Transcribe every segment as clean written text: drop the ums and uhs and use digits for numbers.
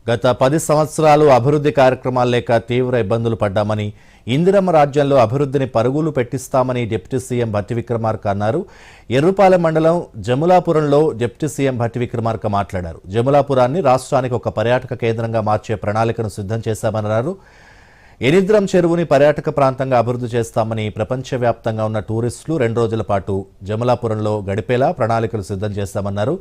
గత 10 సంవత్సరాలు అభివృద్ధి కార్యక్రమాలు లేక తీవ్ర ఇబ్బందులు పడ్డామని, ఇందిరమ్మ రాజ్యంలో అభివృద్ధిని పరుగులు పెట్టిస్తామని డిప్యూటీ సీఎం భట్టి విక్రమార్క అన్నారు. ఎర్రుపాలెం మండలం జములాపురంలో డిప్యూటీ సీఎం భట్టి విక్రమార్క మాట్లాడారు. జములాపురాన్ని రాష్ట్రానికి ఒక పర్యాటక కేంద్రంగా మార్చే ప్రణాళికను సిద్ధం చేశామన్నారు. ఎనిద్రం చెరువుని పర్యాటక ప్రాంతంగా అభివృద్ధి చేస్తామని, ప్రపంచవ్యాప్తంగా ఉన్న టూరిస్టులు 2 రోజుల పాటు జములాపురంలో గడిపేలా ప్రణాళికలు సిద్ధం చేస్తామన్నారు.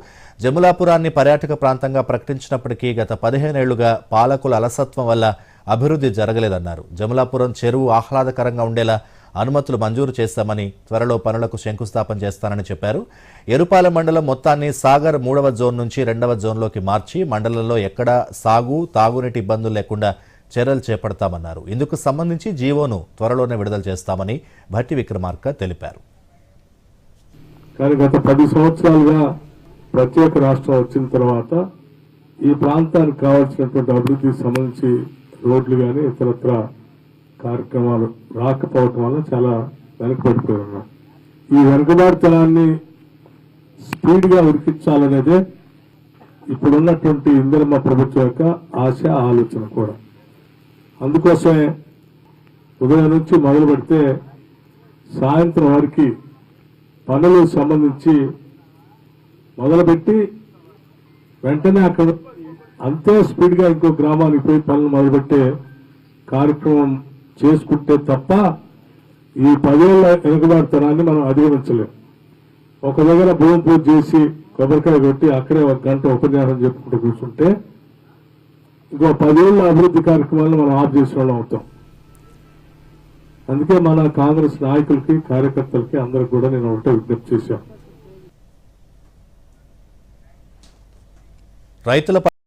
జములాపురాన్ని పర్యాటక ప్రాంతంగా ప్రకటించినప్పటికీ గత 15 ఏళ్లుగా పాలకుల అలసత్వం వల్ల అభివృద్ధి జరగలేదన్నారు. జములాపురం చెరువు ఆహ్లాదకరంగా ఉండేలా అనుమతులు మంజూరు చేస్తామని, త్వరలో పనులకు శంకుస్థాపన చేస్తానని చెప్పారు. ఎరుపాలెం మండలం మొత్తాన్ని సాగర్ 3వ జోన్ నుంచి 2వ జోన్లోకి మార్చి మండలంలో ఎక్కడా సాగు, తాగునీటి ఇబ్బందులు లేకుండా చర్యలు చేపడతామన్నారు. ఇందుకు సంబంధించి జీవోను త్వరలోనే విడుదల చేస్తామని భట్టి విక్రమార్క తెలిపారు. కానీ గత 10 సంవత్సరాలుగా ప్రత్యేక రాష్ట్రం వచ్చిన తర్వాత ఈ ప్రాంతానికి కావాల్సినటువంటి అభివృద్ధికి సంబంధించి రోడ్లు కానీ ఇతరత్ర కార్యక్రమాలు రాకపోవటం వల్ల చాలా వెనకబడిపోయి ఉన్నాం. ఈ వెనుకబాటుతనాన్ని స్పీడ్ గా ఉరికించాలనేదే ఇప్పుడున్నటువంటి ఇందిరమ్మ ప్రభుత్వం యొక్క ఆశ, ఆలోచన కూడా. అందుకోసమే ఉదయం నుంచి మొదలు పెడితే సాయంత్రం వరకు పనులు సంబంధించి మొదలుపెట్టి వెంటనే అక్కడ అంతే స్పీడ్ గా ఇంకో గ్రామానికి పోయి పనులు మొదలుపెట్టే కార్యక్రమం చేసుకుంటే తప్ప ఈ 10 ఏళ్ల వెనుకబాటుతనాన్ని మనం అధిగమించలేం. ఒక దగ్గర భూమి పూజ చేసి కొబ్బరికాయ కొట్టి అక్కడే 1 గంట ఉపన్యాసం చెప్పుకుంటూ కూర్చుంటే ఇంకో 10 ఏళ్ల అభివృద్ధి కార్యక్రమాలను మనం ఆఫ్ చేసిన వాళ్ళం అవుతాం. అందుకే మన కాంగ్రెస్ నాయకులకి, కార్యకర్తలకి అందరికి కూడా నేను ఒకటే విజ్ఞప్తి చేశాను. రైతుల